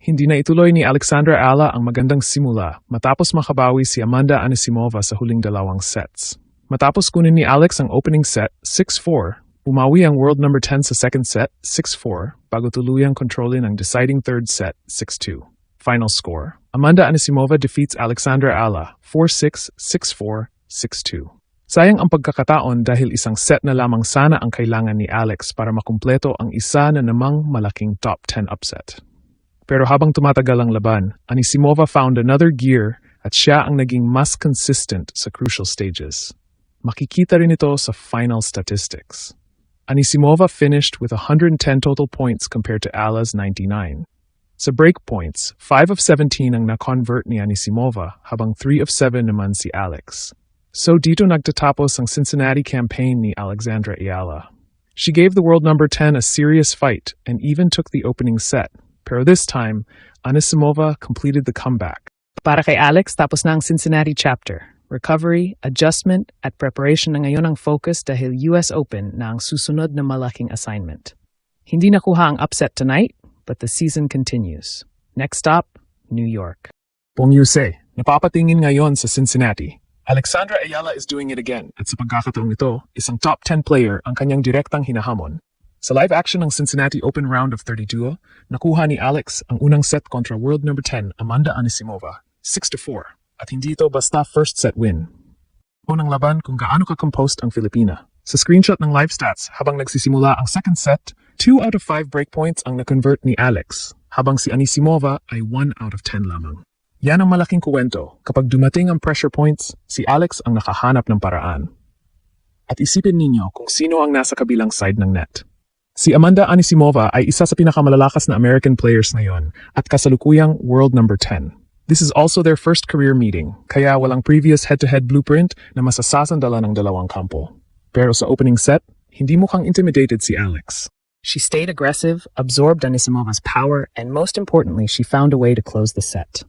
Hindi na ituloy ni Alexandra Ala ang magandang simula matapos makabawi si Amanda Anisimova sa huling dalawang sets. Matapos kunin ni Alex ang opening set, 6-4, bumawi ang world number 10 sa second set, 6-4, bago tuluyang kontrolin ang deciding third set, 6-2. Final score, Amanda Anisimova defeats Alexandra Ala, 4-6, 6-4, 6-2. Sayang ang pagkakataon dahil isang set na lamang sana ang kailangan ni Alex para makumpleto ang isa na namang malaking top 10 upset. Pero habang tumatagal ang laban, Anisimova found another gear at siya ang naging mas consistent sa crucial stages. Makikita rin ito sa final statistics. Anisimova finished with 110 total points compared to Ala's 99. Sa break points, 5 of 17 ang na-convert ni Anisimova habang 3 of 7 naman si Alex. So dito nagtatapos ang Cincinnati campaign ni Alexandra Ayala. She gave the world number 10 a serious fight and even took the opening set. Pero this time, Anisimova completed the comeback. Para kay Alex, tapos na ang Cincinnati chapter. Recovery, adjustment, at preparation na ngayon ang focus dahil US Open na ang susunod na malaking assignment. Hindi nakuha ang upset tonight, but the season continues. Next stop, New York. Pong Yusei, napapatingin ngayon sa Cincinnati. Alexandra Ayala is doing it again at sa pagkakataong ito, isang top 10 player ang kanyang direktang hinahamon. Sa live action ng Cincinnati Open Round of 32, nakuha ni Alex ang unang set kontra world number 10 Amanda Anisimova, 6-4, at hindi ito basta first set win. Unang laban kung gaano ka-composed ang Filipina. Sa screenshot ng live stats, habang nagsisimula ang second set, 2 out of 5 breakpoints ang na-convert ni Alex, habang si Anisimova ay 1 out of 10 lamang. Yan ang malaking kuwento. Kapag dumating ang pressure points, si Alex ang nakahanap ng paraan. At isipin ninyo kung sino ang nasa kabilang side ng net. Si Amanda Anisimova ay isa sa pinakamalalakas na American players ngayon at kasalukuyang world number 10. This is also their first career meeting, kaya walang previous head-to-head blueprint na masasasandala ng dalawang kampo. Pero sa opening set, hindi mukhang intimidated si Alex. She stayed aggressive, absorbed Anisimova's power, and most importantly, she found a way to close the set.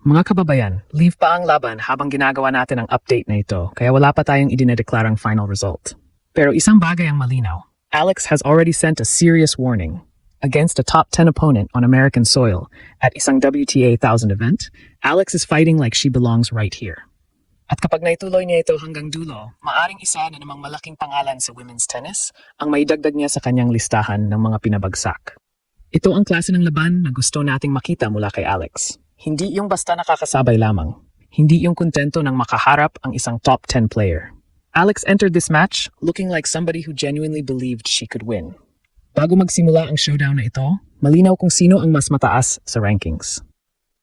Mga kababayan, live pa ang laban habang ginagawa natin ang update na ito, kaya wala pa tayong idinedeklarang final result. Pero isang bagay ang malinaw. Alex has already sent a serious warning. Against a top 10 opponent on American soil at isang WTA 1000 event, Alex is fighting like she belongs right here. At kapag naituloy niya ito hanggang dulo, maaring isa na namang malaking pangalan sa women's tennis ang maidagdag niya sa kanyang listahan ng mga pinabagsak. Ito ang klase ng laban na gusto nating makita mula kay Alex. Hindi yung basta nakakasabay lamang. Hindi yung kontento ng makaharap ang isang top 10 player. Alex entered this match looking like somebody who genuinely believed she could win. Bago magsimula ang showdown na ito, malinaw kung sino ang mas mataas sa rankings.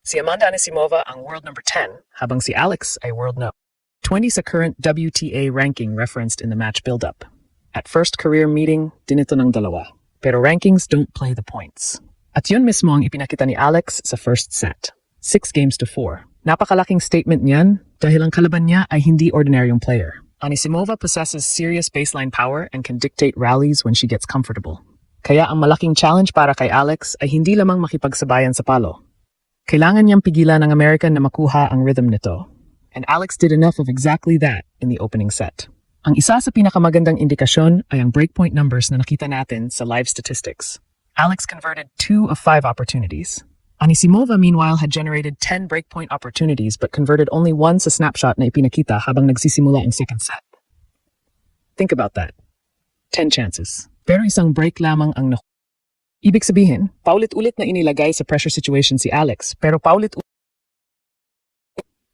Si Amanda Anisimova ang world number 10, habang si Alex ay world no. 20 sa current WTA ranking referenced in the match build-up. At first career meeting, dinito ng dalawa. Pero rankings don't play the points. At yun mismo ang ipinakita ni Alex sa first set. 6-4. Napakalaking statement niyan dahil ang kalaban niya ay hindi ordinaryong player. Anisimova possesses serious baseline power and can dictate rallies when she gets comfortable. Kaya ang malaking challenge para kay Alex ay hindi lamang makipagsabayan sa palo. Kailangan niyang pigilan ng American na makuha ang rhythm nito. And Alex did enough of exactly that in the opening set. Ang isa sa pinakamagandang indikasyon ay ang breakpoint numbers na nakita natin sa live statistics. Alex converted 2 of 5 opportunities. Anisimova, meanwhile, had generated 10 breakpoint opportunities but converted only 1 sa snapshot na ipinakita habang nagsisimula ang second set. Think about that. 10 chances. Pero isang break lamang ang nakuha. Ibig sabihin, paulit-ulit na inilagay sa pressure situation si Alex, pero paulit-ulit.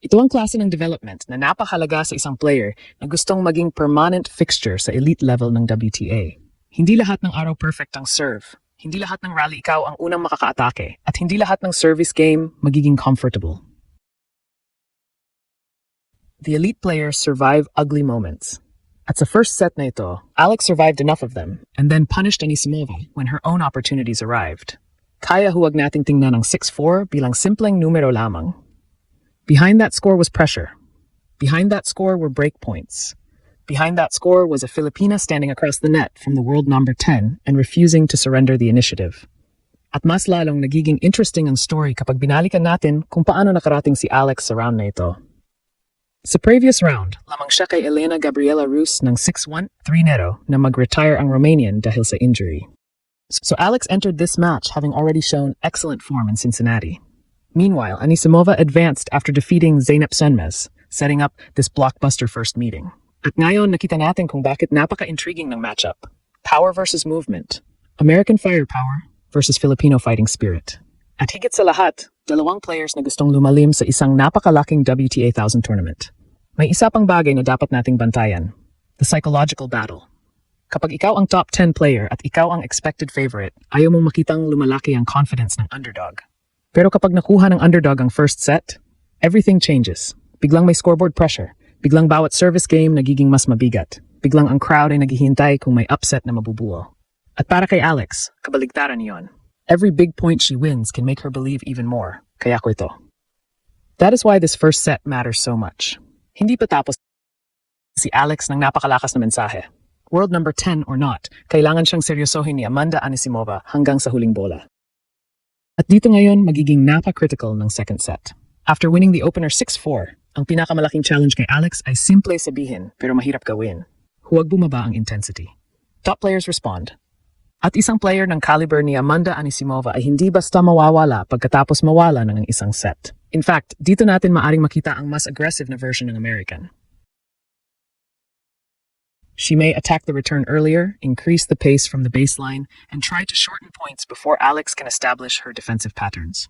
Ito ang klase ng development na napakahalaga sa isang player na gustong maging permanent fixture sa elite level ng WTA. Hindi lahat ng araw perfect ang serve. Hindi lahat ng rally ikaw ang unang makakaatake at hindi lahat ng service game magiging comfortable. The elite players survive ugly moments. At sa first set na ito, Alex survived enough of them and then punished Anisimova when her own opportunities arrived. Kaya huwag nating tingnan ang 6-4 bilang simpleng numero lamang. Behind that score was pressure. Behind that score were break points. Behind that score was a Filipina standing across the net from the world number 10 and refusing to surrender the initiative. At mas lalong nagiging interesting ang story kapag binalikan natin kung paano nakarating si Alex sa round na ito. Sa previous round, lamang siya kay Elena Gabriela Rus ng 6-1, 3-0 na mag-retire ang Romanian dahil sa injury. So Alex entered this match having already shown excellent form in Cincinnati. Meanwhile, Anisimova advanced after defeating Zeynep Sönmez, setting up this blockbuster first meeting. At ngayon, nakita natin kung bakit napaka-intriguing ng matchup. Power versus movement. American firepower versus Filipino fighting spirit. At higit sa lahat, dalawang players na gustong lumalim sa isang napakalaking WTA 1000 tournament. May isa pang bagay na dapat nating bantayan. The psychological battle. Kapag ikaw ang top 10 player at ikaw ang expected favorite, ayaw mong makitang lumalaki ang confidence ng underdog. Pero kapag nakuha ng underdog ang first set, everything changes. Biglang may scoreboard pressure. Biglang bawat service game nagiging mas mabigat. Biglang ang crowd ay naghihintay kung may upset na mabubuo. At para kay Alex, kabaligtaran niyon. Every big point she wins can make her believe even more. Kaya ko ito. That is why this first set matters so much. Hindi pa tapos si Alex ng napakalakas na mensahe. World number 10 or not, kailangan siyang seryosohin ni Amanda Anisimova hanggang sa huling bola. At dito ngayon, magiging napaka-critical ng second set. After winning the opener 6-4, ang pinakamalaking challenge kay Alex ay simple sabihin pero mahirap gawin. Huwag bumaba ang intensity. Top players respond. At isang player ng caliber ni Amanda Anisimova ay hindi basta mawawala pagkatapos mawala ng isang set. In fact, dito natin maaring makita ang mas aggressive na version ng American. She may attack the return earlier, increase the pace from the baseline, and try to shorten points before Alex can establish her defensive patterns.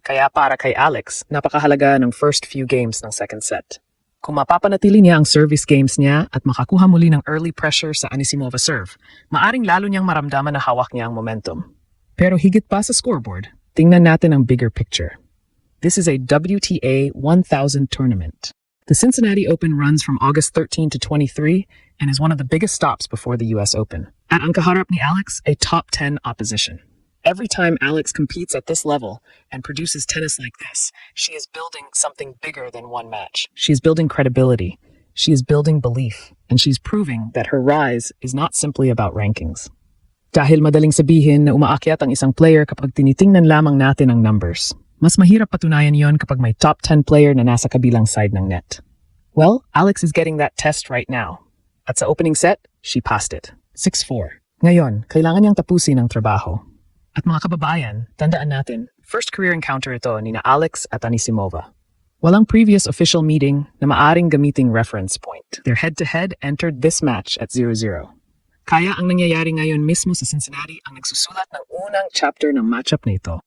Kaya para kay Alex, napakahalaga ng first few games ng second set. Kung mapapanatili niya ang service games niya at makakuha muli ng early pressure sa Anisimova serve, maaring lalo niyang maramdaman na hawak niya ang momentum. Pero higit pa sa scoreboard, tingnan natin ang bigger picture. This is a WTA 1000 tournament. The Cincinnati Open runs from August 13 to 23 and is one of the biggest stops before the US Open. At ang kaharap ni Alex, a top 10 opposition. Every time Alex competes at this level and produces tennis like this, she is building something bigger than one match. She is building credibility. She is building belief. And she's proving that her rise is not simply about rankings. Dahil madaling sabihin na umaakyat ang isang player kapag tinitingnan lamang natin ang numbers. Mas mahirap patunayan yon kapag may top 10 player na nasa kabilang side ng net. Well, Alex is getting that test right now. At sa opening set, she passed it. 6-4. Ngayon, kailangan niyang tapusin ang trabaho. At mga kababayan, tandaan natin, first career encounter ito ni na Alex at Anisimova. Walang previous official meeting na maaring gamiting reference point. Their head-to-head entered this match at 0-0. Kaya ang nangyayari ngayon mismo sa Cincinnati ang nagsusulat ng unang chapter ng matchup na ito.